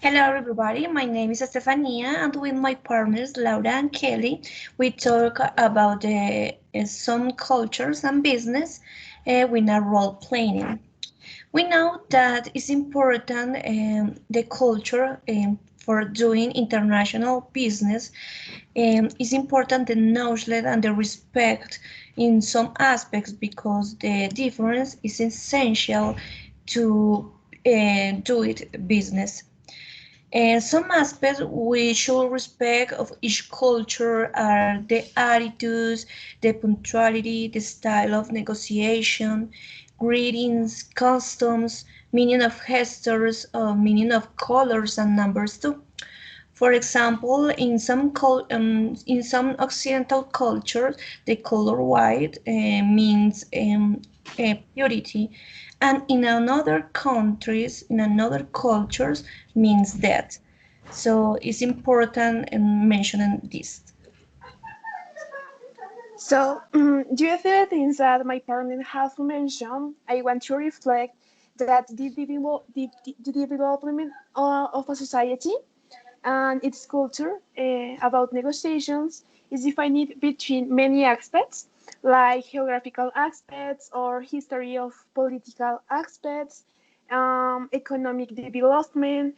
Hello everybody, my name is Estefania and with my partners Laura and Kelly we talk about some cultures and business with a role playing. We know that it's important the culture for doing international business is important the knowledge and the respect in some aspects because the difference is essential to do it business. And some aspects we should respect of each culture are the attitudes, the punctuality, the style of negotiation, greetings, customs, meaning of gestures, meaning of colors and numbers too. For example, in some Occidental cultures, the color white means purity, and in another countries, in another cultures, means death. So it's important in mentioning this. So, due to the things that my partner has mentioned, I want to reflect that the development of a society and its culture about negotiations is defined between many aspects, like geographical aspects or history of political aspects, economic development,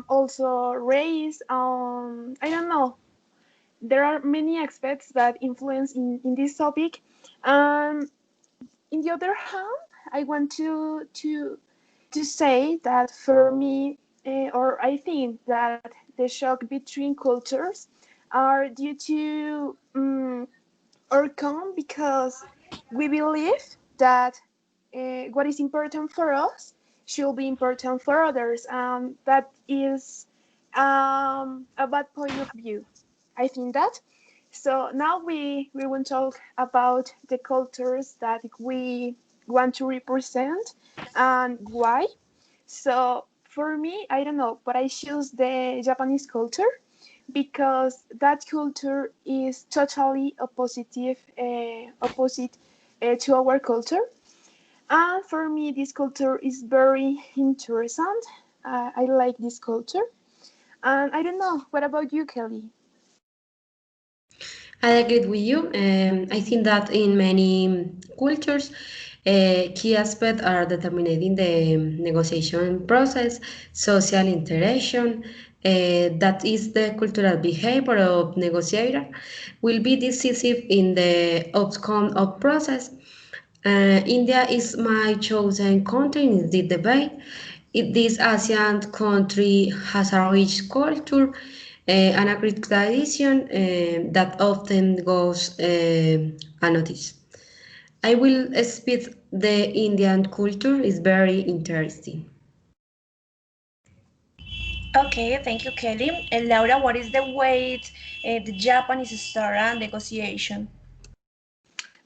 also race. I don't know, there are many aspects that influence in this topic. Um, in the other hand, I want to say that for me, or I think that the shock between cultures are due to or come because we believe that what is important for us should be important for others, and that is a bad point of view. I think that. So now we will talk about the cultures that we want to represent and why. So for me, I don't know, but I choose the Japanese culture because that culture is totally opposite to our culture. And for me, this culture is very interesting. I like this culture. And I don't know, what about you, Kelly? I agree with you. I think that in many cultures, key aspects are determining the negotiation process, social interaction, that is the cultural behavior of negotiator, will be decisive in the outcome of process. India is my chosen country in the debate. This Asian country has a rich culture and a great tradition that often goes unnoticed. I will speak the Indian culture is very interesting. Okay, thank you, Kelly. And Laura, what is the weight the Japanese star and negotiation?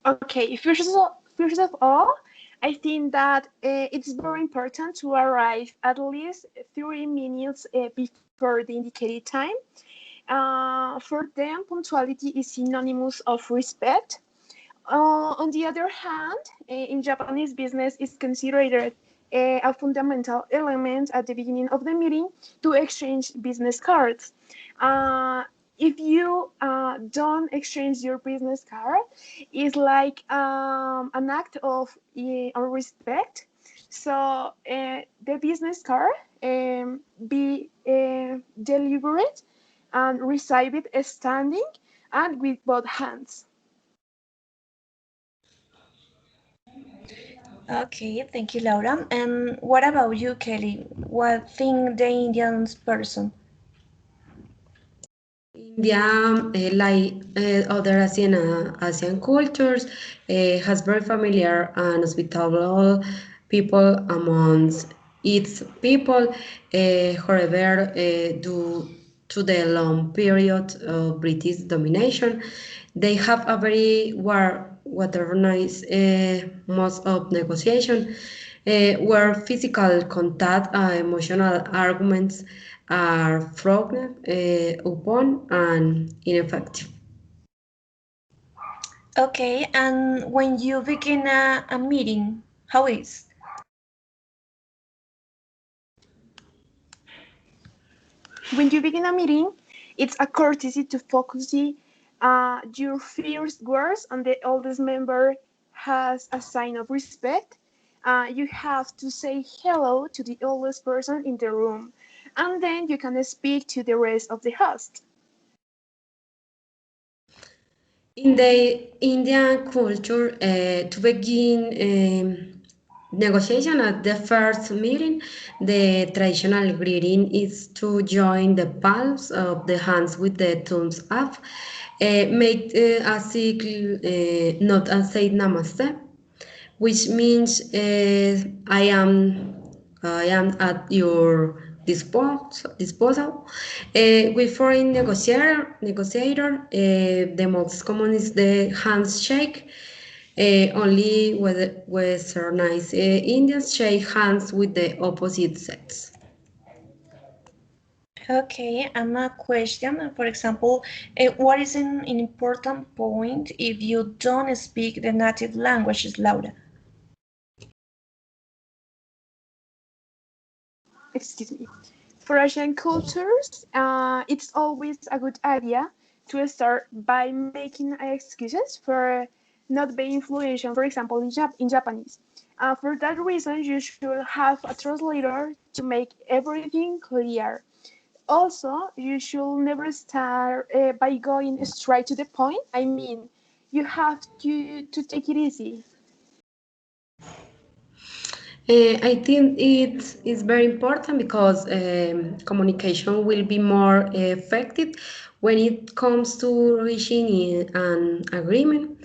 Okay, first of all, I think that it's very important to arrive at least 30 minutes before the indicated time. For them, punctuality is synonymous of respect. On the other hand, in Japanese business, is considered a fundamental element at the beginning of the meeting to exchange business cards. Uh, if you don't exchange your business card, it's like an act of respect. So the business card be delivered and received standing and with both hands. Okay, thank you, Laura. And what about you, Kelly? What think the Indian person? India, like other Asian cultures, has very familiar and hospitable people amongst its people. However, due to the long period of British domination, they have a very modernized most of negotiation, where physical contact and emotional arguments are frowned upon and ineffective. Okay, and when you begin a meeting, how is? When you begin a meeting, it's a courtesy to focus your first words on the oldest member has a sign of respect. You have to say hello to the oldest person in the room, and then you can speak to the rest of the host. In the Indian culture, to begin negotiation at the first meeting, the traditional greeting is to join the palms of the hands with the thumbs up, make a circle, not and say namaste, which means I am at your disposal. With foreign negotiator, the most common is the handshake. Only Westernized Indians shake hands with the opposite sex. Okay, and a question, for example, what is an important point if you don't speak the native languages, Laura? Excuse me. For Asian cultures, it's always a good idea to start by making excuses for not being fluent, for example, in Japanese. For that reason, you should have a translator to make everything clear. Also, you should never start by going straight to the point. I mean, you have to take it easy. I think it is very important because communication will be more effective when it comes to reaching an agreement.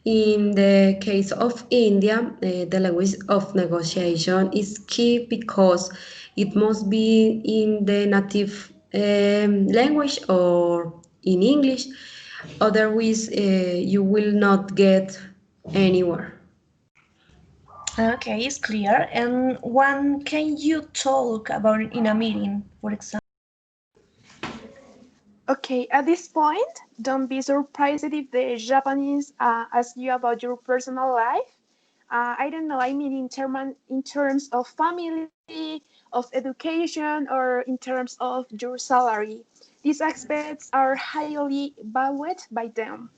In the case of India, the language of negotiation is key because it must be in the native language or in English. Otherwise, you will not get anywhere. Okay, it's clear. And when can you talk about in a meeting, for example? Okay, at this point, don't be surprised if the Japanese ask you about your personal life. I don't know, I mean in terms of family, of education, or in terms of your salary. These aspects are highly valued by them.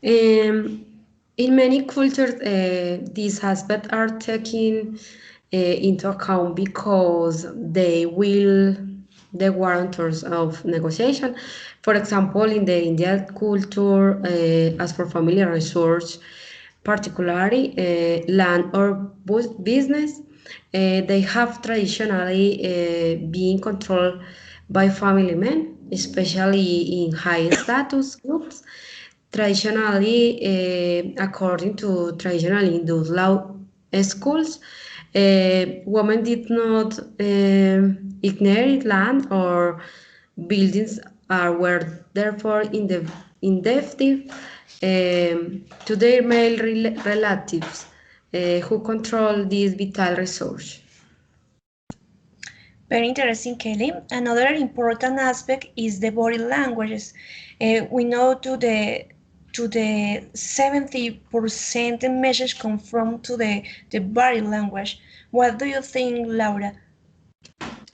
Um, in many cultures, these aspects are taken into account because they will the warrantors of negotiation. For example, in the Indian culture, as for family resource, particularly land or business, they have traditionally been controlled by family men, especially in high status groups. Traditionally, according to traditional Hindu law schools, women did not inherit land or buildings are were therefore indebted to their male relatives who control this vital resource. Very interesting, Kelly. Another important aspect is the body languages. We know to the 70% message come from the body language. What do you think, Laura?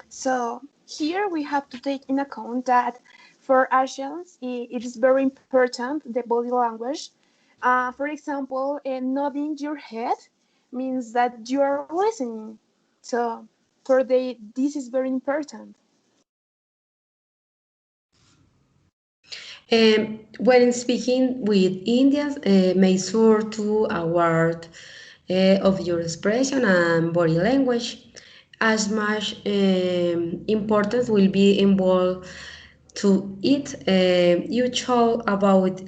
So here we have to take in account that for Asians, it is very important the body language. For example, nodding your head means that you are listening. So this is very important. When speaking with Indians, make sure to aware of your expression and body language. As much importance will be involved to it. You talk about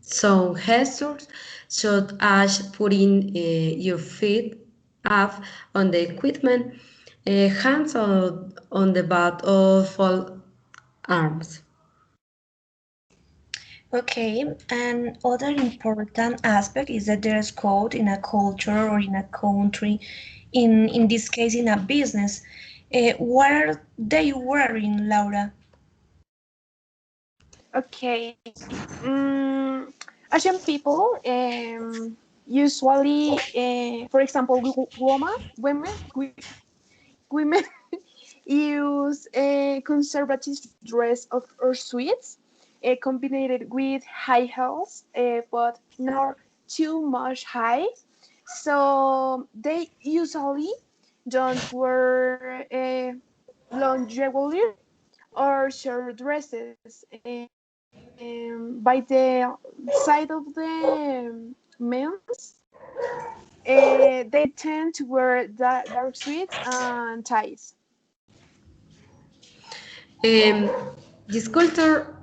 some gestures, such as putting your feet up on the equipment, hands on the back of all arms. Okay, and other important aspect is the dress code in a culture or in a country, in this case in a business. What are they wearing, Laura? Okay. Asian people usually, for example, women use a conservative dress of or suits, combined with high heels, but not too much high. So they usually don't wear long jewelry or short dresses. By the side of the men's, they tend to wear dark suits and ties. Um, this culture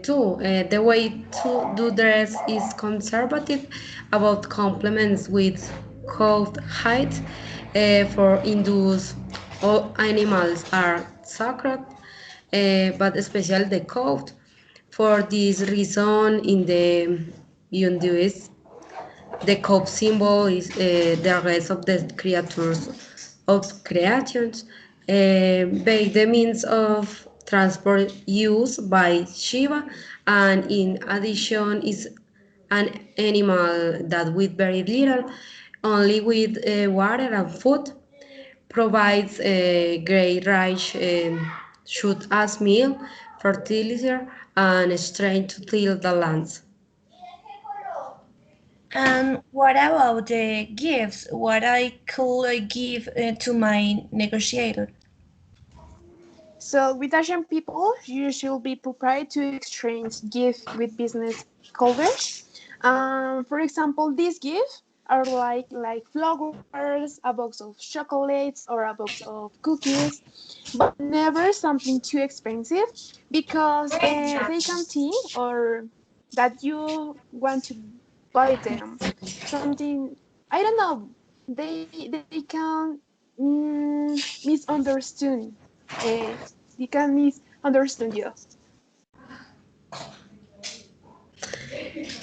too, the way to do dress is conservative about complements with coat height. For Hindus, all animals are sacred, but especially the coat. For this reason, in the Hinduism, the cow symbol is the rest of the creatures of creations by the means of transport used by Shiva, and in addition is an animal that with very little, only with water and food, provides a great rich shoot as meal, fertilizer, and strength to till the lands. And what about the gifts? What I could give to my negotiator? So with Asian people, you should be prepared to exchange gifts with business coverage. For example, these gifts are like flowers, a box of chocolates, or a box of cookies, but never something too expensive because they can think or that you want to buy them. Something I don't know. They can misunderstand. Uh, they can misunderstand you.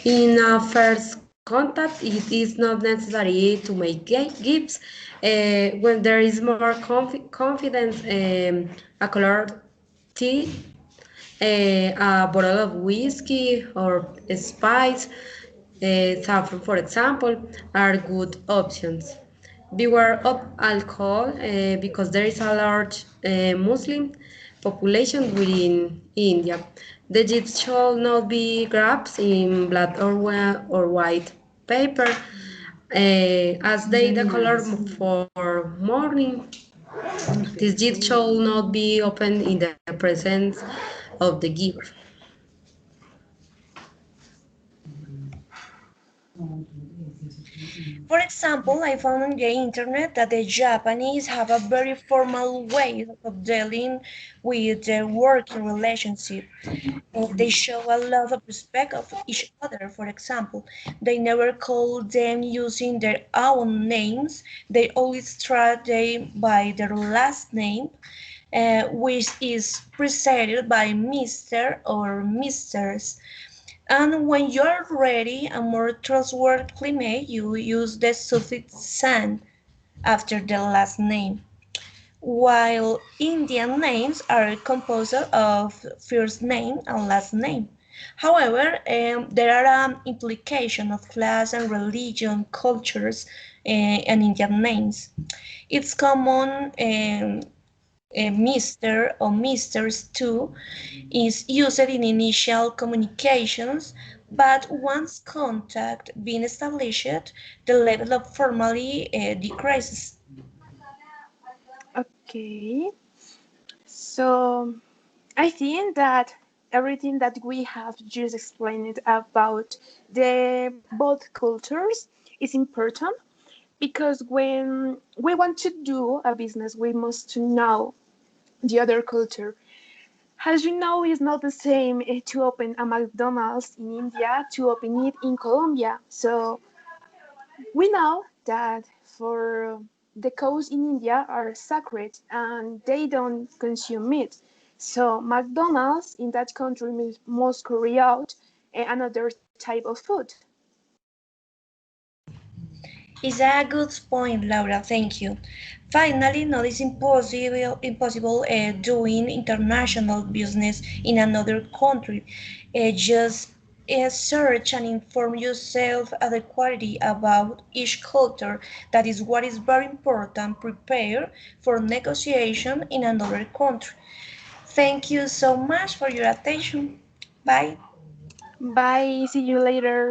In a first contact, it is not necessary to make gifts. When there is more confidence, a colored tea, a bottle of whiskey or spice, saffron, for example, are good options. Beware of alcohol because there is a large Muslim population within India. The gifts should not be wrapped in black or white paper, as they the color for mourning. This gift should not be opened in the presence of the giver. For example, I found on the internet that the Japanese have a very formal way of dealing with their working relationship. They show a lot of respect of each other. For example, they never call them using their own names. They always try them by their last name, which is preceded by Mr. or Misters. And when you're ready, a more trustworthy climate, you use the suffix "san" after the last name, while Indian names are composed of first name and last name. However, there are implications of class and religion, cultures, and Indian names. It's common Mr. or Misters too is used in initial communications, but once contact being established, the level of formality decreases. Okay, so I think that everything that we have just explained about the both cultures is important because when we want to do a business, we must know the other culture. As you know, it's not the same to open a McDonald's in India to open it in Colombia. So we know that for the cows in India are sacred and they don't consume meat. So McDonald's in that country must carry out another type of food. Is a good point, Laura. Thank you. Finally, not is impossible doing international business in another country. Just search and inform yourself adequately about each culture. That is what is very important. Prepare for negotiation in another country. Thank you so much for your attention. Bye. Bye. See you later.